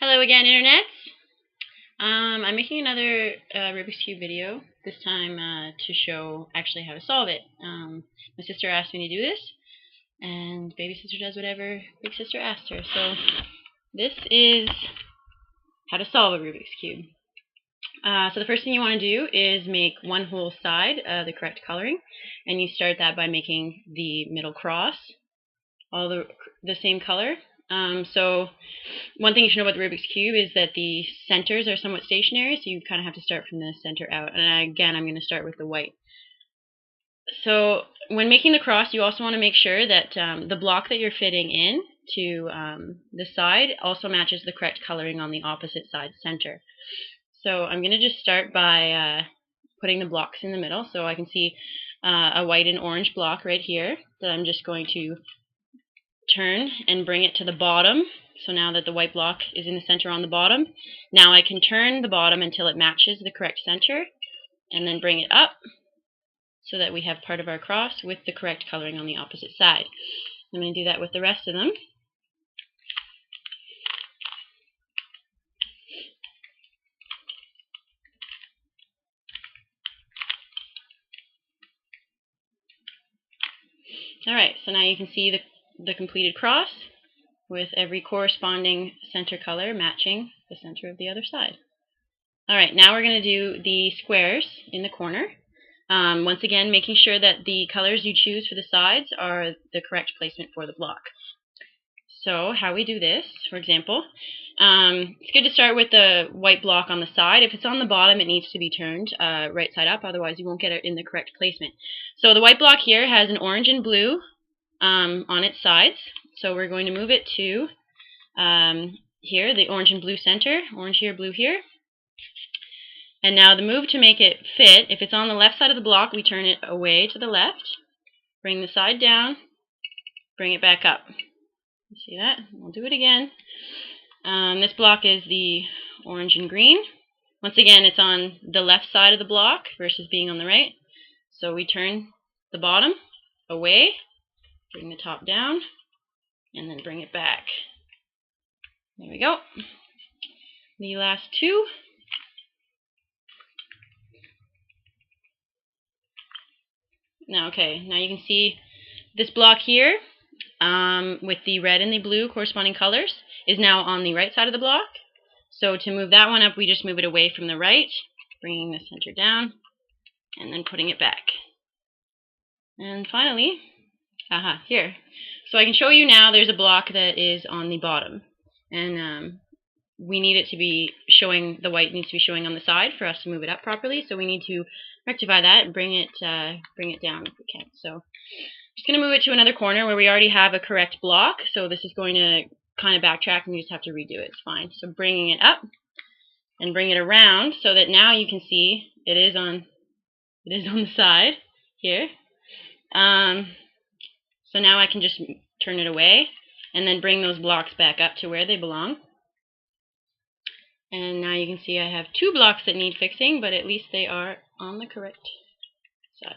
Hello again, Internet. I'm making another Rubik's Cube video, this time to show actually how to solve it. My sister asked me to do this, and baby sister does whatever big sister asked her. So this is how to solve a Rubik's Cube. So the first thing you want to do is make one whole side the correct coloring, and you start that by making the middle cross all the same color. So one thing you should know about the Rubik's Cube is that the centers are somewhat stationary, so you kind of have to start from the center out. And again, I'm going to start with the white. So when making the cross, you also want to make sure that the block that you're fitting in to the side also matches the correct coloring on the opposite side center. So I'm going to just start by putting the blocks in the middle. So I can see a white and orange block right here that I'm just going to turn and bring it to the bottom. So now that the white block is in the center on the bottom, now I can turn the bottom until it matches the correct center and then bring it up so that we have part of our cross with the correct coloring on the opposite side. I'm going to do that with the rest of them. Alright, so now you can see the completed cross with every corresponding center color matching the center of the other side. Alright, now we're going to do the squares in the corner. Once again, making sure that the colors you choose for the sides are the correct placement for the block. So how we do this, for example, it's good to start with the white block on the side. If it's on the bottom, it needs to be turned right side up, otherwise you won't get it in the correct placement. So the white block here has an orange and blue on its sides. So we're going to move it to here, the orange and blue center, orange here, blue here. And now the move to make it fit, if it's on the left side of the block, we turn it away to the left, bring the side down, bring it back up. You see that? We'll do it again. This block is the orange and green. Once again, it's on the left side of the block versus being on the right. So we turn the bottom away, bring the top down, and then bring it back. There we go. The last two. Now you can see this block here with the red and the blue corresponding colors is now on the right side of the block. So to move that one up, we just move it away from the right, bringing the center down, and then putting it back. And finally, here. So I can show you now there's a block that is on the bottom. And we need it to be showing, the white needs to be showing on the side for us to move it up properly. So we need to rectify that and bring it down if we can. So I'm just going to move it to another corner where we already have a correct block. So this is going to kind of backtrack and you just have to redo it. It's fine. So bringing it up and bring it around so that now you can see it is on the side here. So now I can just turn it away and then bring those blocks back up to where they belong. And now you can see I have two blocks that need fixing, but at least they are on the correct sides.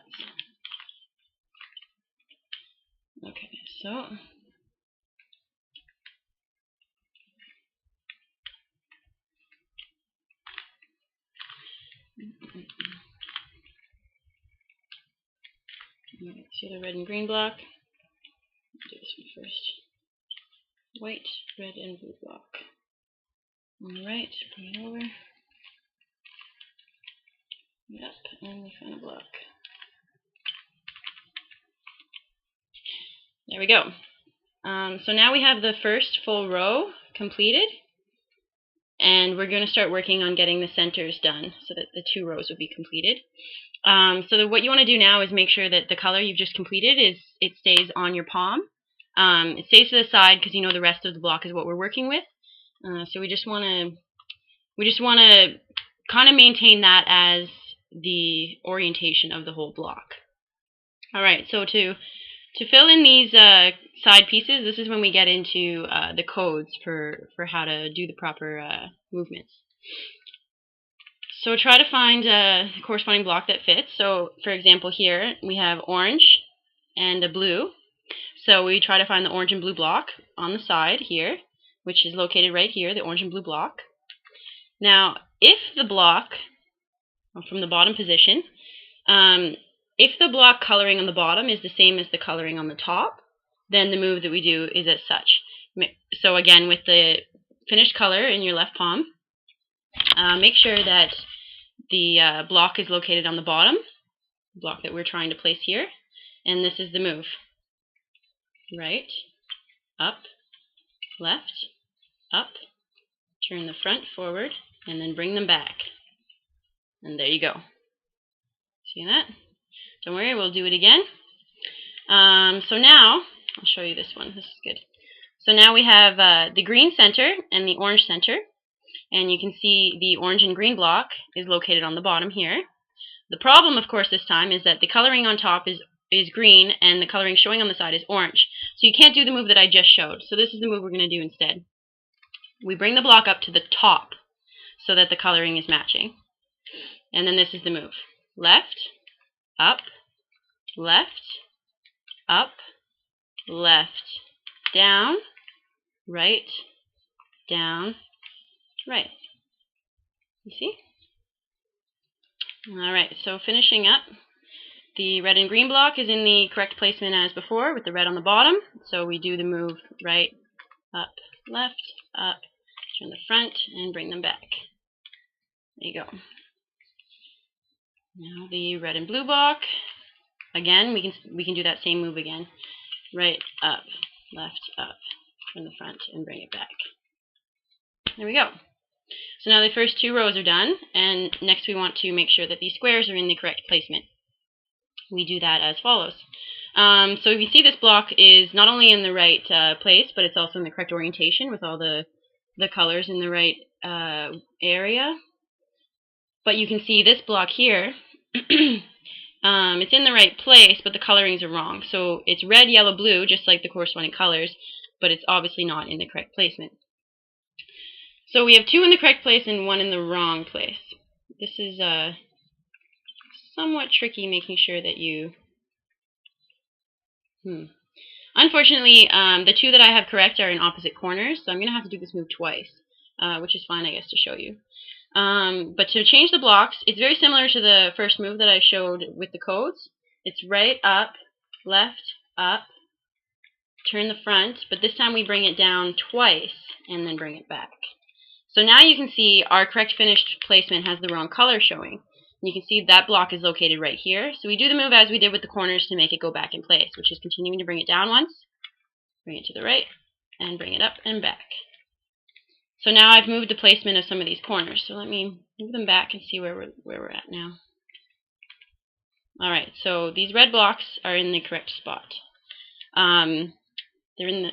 Okay, so see the red and green block. Do this one first. White, red, and blue block. On the right, bring it over. Yep, and the final block. There we go. So now we have the first full row completed, and we're going to start working on getting the centers done so that the two rows will be completed. So what you want to do now is make sure that the color you've just completed it stays on your palm. It stays to the side because you know the rest of the block is what we're working with. So we just want to kind of maintain that as the orientation of the whole block. All right, so to fill in these side pieces, this is when we get into the codes for how to do the proper movements. So try to find a corresponding block that fits. So for example here we have orange and a blue. So we try to find the orange and blue block on the side here. which is located right here, the orange and blue block. Now, if the block, from the bottom position, if the block coloring on the bottom is the same as the coloring on the top, then the move that we do is as such. So again, with the finished color in your left palm, make sure that the block is located on the bottom, the block that we're trying to place here, and this is the move. Right, up, left, up, turn the front forward, and then bring them back. And there you go. See that? Don't worry, we'll do it again. So now, I'll show you this one. This is good. So now we have the green center and the orange center. And you can see the orange and green block is located on the bottom here. The problem, of course, this time is that the coloring on top is green and the coloring showing on the side is orange. So you can't do the move that I just showed. So this is the move we're going to do instead. We bring the block up to the top so that the coloring is matching. And then this is the move. Left, up, left, up, left, down, right, down, right. You see? Alright, so finishing up, the red and green block is in the correct placement as before with the red on the bottom. So we do the move right, up, left, up, turn the front, and bring them back. There you go. Now the red and blue block, again, we can do that same move again. Right, up, left, up, turn the front, and bring it back. There we go. So now the first two rows are done, and next we want to make sure that these squares are in the correct placement. We do that as follows. So if you see, this block is not only in the right place, but it's also in the correct orientation with all the colors in the right area. But you can see this block here, it's in the right place, but the colorings are wrong. So it's red, yellow, blue, just like the corresponding colors, but it's obviously not in the correct placement. So we have two in the correct place and one in the wrong place. This is somewhat tricky, making sure that you... Unfortunately, the two that I have correct are in opposite corners, so I'm going to have to do this move twice, which is fine, I guess, to show you. But to change the blocks, it's very similar to the first move that I showed with the codes. It's right, up, left, up, turn the front, but this time we bring it down twice and then bring it back. So now you can see our correct finished placement has the wrong color showing. You can see that block is located right here. So we do the move as we did with the corners to make it go back in place, which is continuing to bring it down once, bring it to the right, and bring it up and back. So now I've moved the placement of some of these corners. So let me move them back and see where we're at now. Alright, so these red blocks are in the correct spot. They're in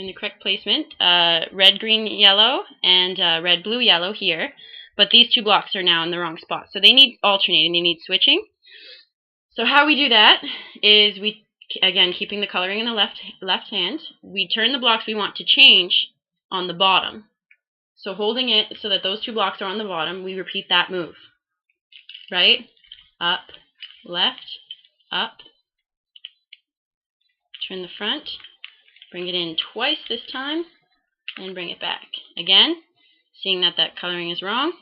the correct placement. Red, green, yellow, and red, blue, yellow here. But these two blocks are now in the wrong spot. So they need alternating, they need switching. So how we do that is we, again, keeping the coloring in the left hand, we turn the blocks we want to change on the bottom. So holding it so that those two blocks are on the bottom, we repeat that move. Right, up, left, up, turn the front, bring it in twice this time, and bring it back. Again, seeing that that coloring is wrong,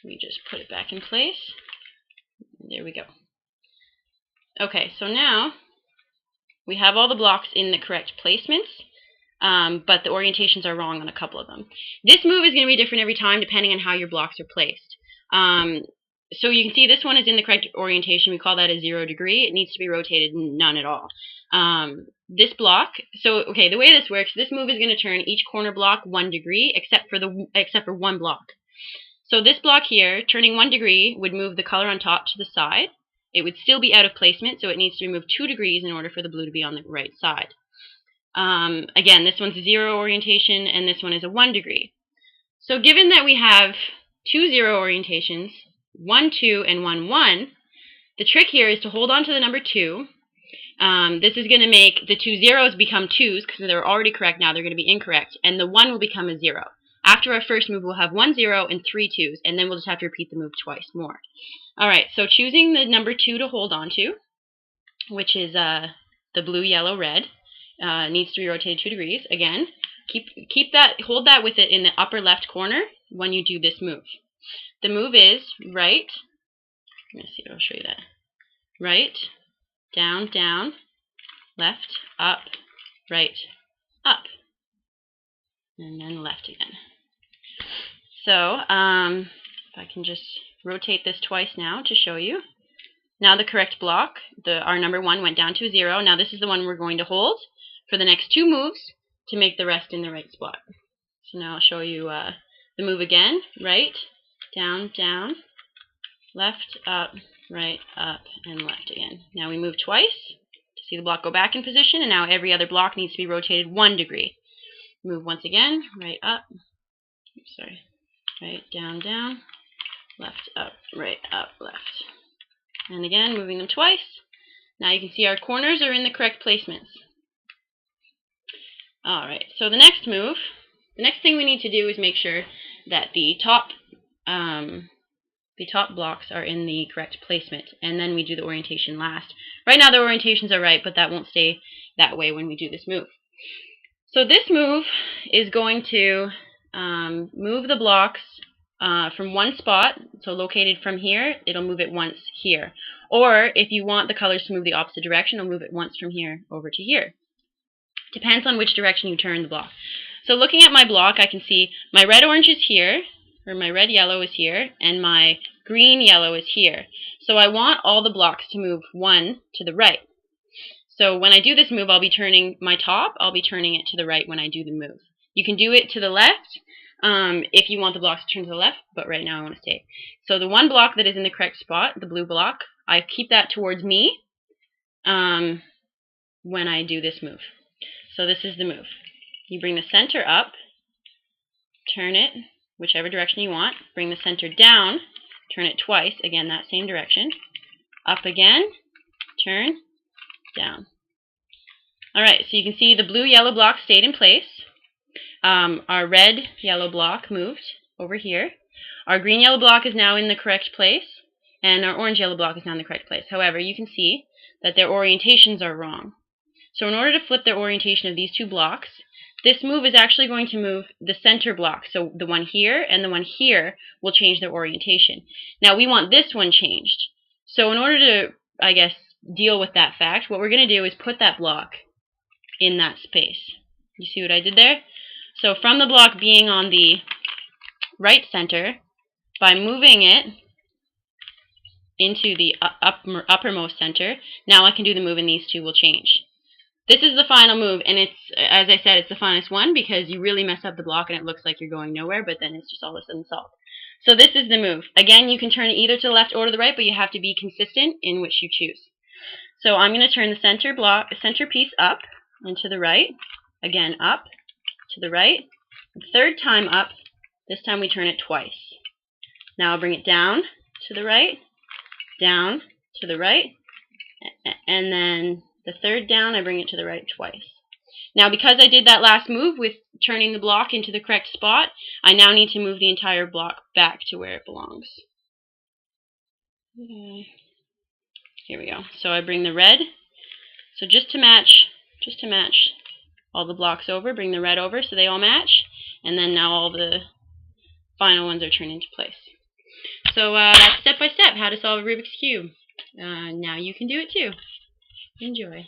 we just put it back in place. There we go. Okay, so now we have all the blocks in the correct placements, but the orientations are wrong on a couple of them. This move is going to be different every time depending on how your blocks are placed. So you can see this one is in the correct orientation. We call that a 0 degree. It needs to be rotated none at all. This block, so okay, the way this works, this move is going to turn each corner block 1 degree except for one block. So this block here, turning 1 degree, would move the color on top to the side. It would still be out of placement, so it needs to be moved 2 degrees in order for the blue to be on the right side. Again, this one's a 0 orientation, and this one is a 1 degree. So given that we have 2 0 orientations, 1 2 and 1 1, the trick here is to hold on to the number 2. This is going to make the 2 zeros become 2s because they're already correct now. They're going to be incorrect, and the 1 will become a 0. After our first move, we'll have 1 0 and 3 2s, and then we'll just have to repeat the move twice more. Alright, so choosing the number 2 to hold on to, which is the blue, yellow, red, needs to be rotated 2 degrees. Again, hold that with it in the upper left corner when you do this move. The move is right. Let me see, I'll show you that. Right, down, down, left, up, right, up, and then left again. So, if I can just rotate this twice now to show you. Now the correct block, our number 1 went down to a 0. Now this is the one we're going to hold for the next 2 moves to make the rest in the right spot. So now I'll show you the move again. Right, down, down, left, up, right, up, and left again. Now we move twice to see the block go back in position, and now every other block needs to be rotated 1 degree. Move once again, right, up, oops, sorry, right, down, down, left, up, right, up, left. And again, moving them twice. Now you can see our corners are in the correct placements. Alright, so the next thing we need to do is make sure that the top blocks are in the correct placement, and then we do the orientation last. Right now the orientations are right, but that won't stay that way when we do this move. So this move is going to move the blocks from one spot, so located from here, it'll move it once here. Or if you want the colors to move the opposite direction, it'll move it once from here over to here. Depends on which direction you turn the block. So looking at my block, I can see my red-orange is here, or my red-yellow is here, and my green-yellow is here. So I want all the blocks to move 1 to the right. So when I do this move, I'll be turning my top, I'll be turning it to the right when I do the move. You can do it to the left if you want the blocks to turn to the left, but right now I want to stay. So the one block that is in the correct spot, the blue block, I keep that towards me when I do this move. So this is the move. You bring the center up, turn it whichever direction you want, bring the center down, turn it twice, again that same direction, up again, turn, down. Alright, so you can see the blue-yellow block stayed in place. Our red-yellow block moved over here. Our green-yellow block is now in the correct place, and our orange-yellow block is now in the correct place. However, you can see that their orientations are wrong. So in order to flip their orientation of these 2 blocks, this move is actually going to move the center block. So the one here and the one here will change their orientation. Now we want this one changed. So in order to, I guess, deal with that fact, what we're going to do is put that block in that space. You see what I did there? So from the block being on the right center, by moving it into the uppermost center, now I can do the move and these 2 will change. This is the final move, and it's, as I said, it's the finest one because you really mess up the block and it looks like you're going nowhere, but then it's just all of a sudden solved. So this is the move. Again, you can turn it either to the left or to the right, but you have to be consistent in which you choose. So I'm going to turn the center piece up and to the right, again up, to the right, the third time up, this time we turn it twice. Now I'll bring it down to the right, down to the right, and then the third down, I bring it to the right twice. Now because I did that last move with turning the block into the correct spot, I now need to move the entire block back to where it belongs. Here we go. So I bring the red, so just to match all the blocks over, bring the red over so they all match, and then now all the final ones are turned into place. So that's step by step how to solve a Rubik's Cube. Now you can do it too. Enjoy.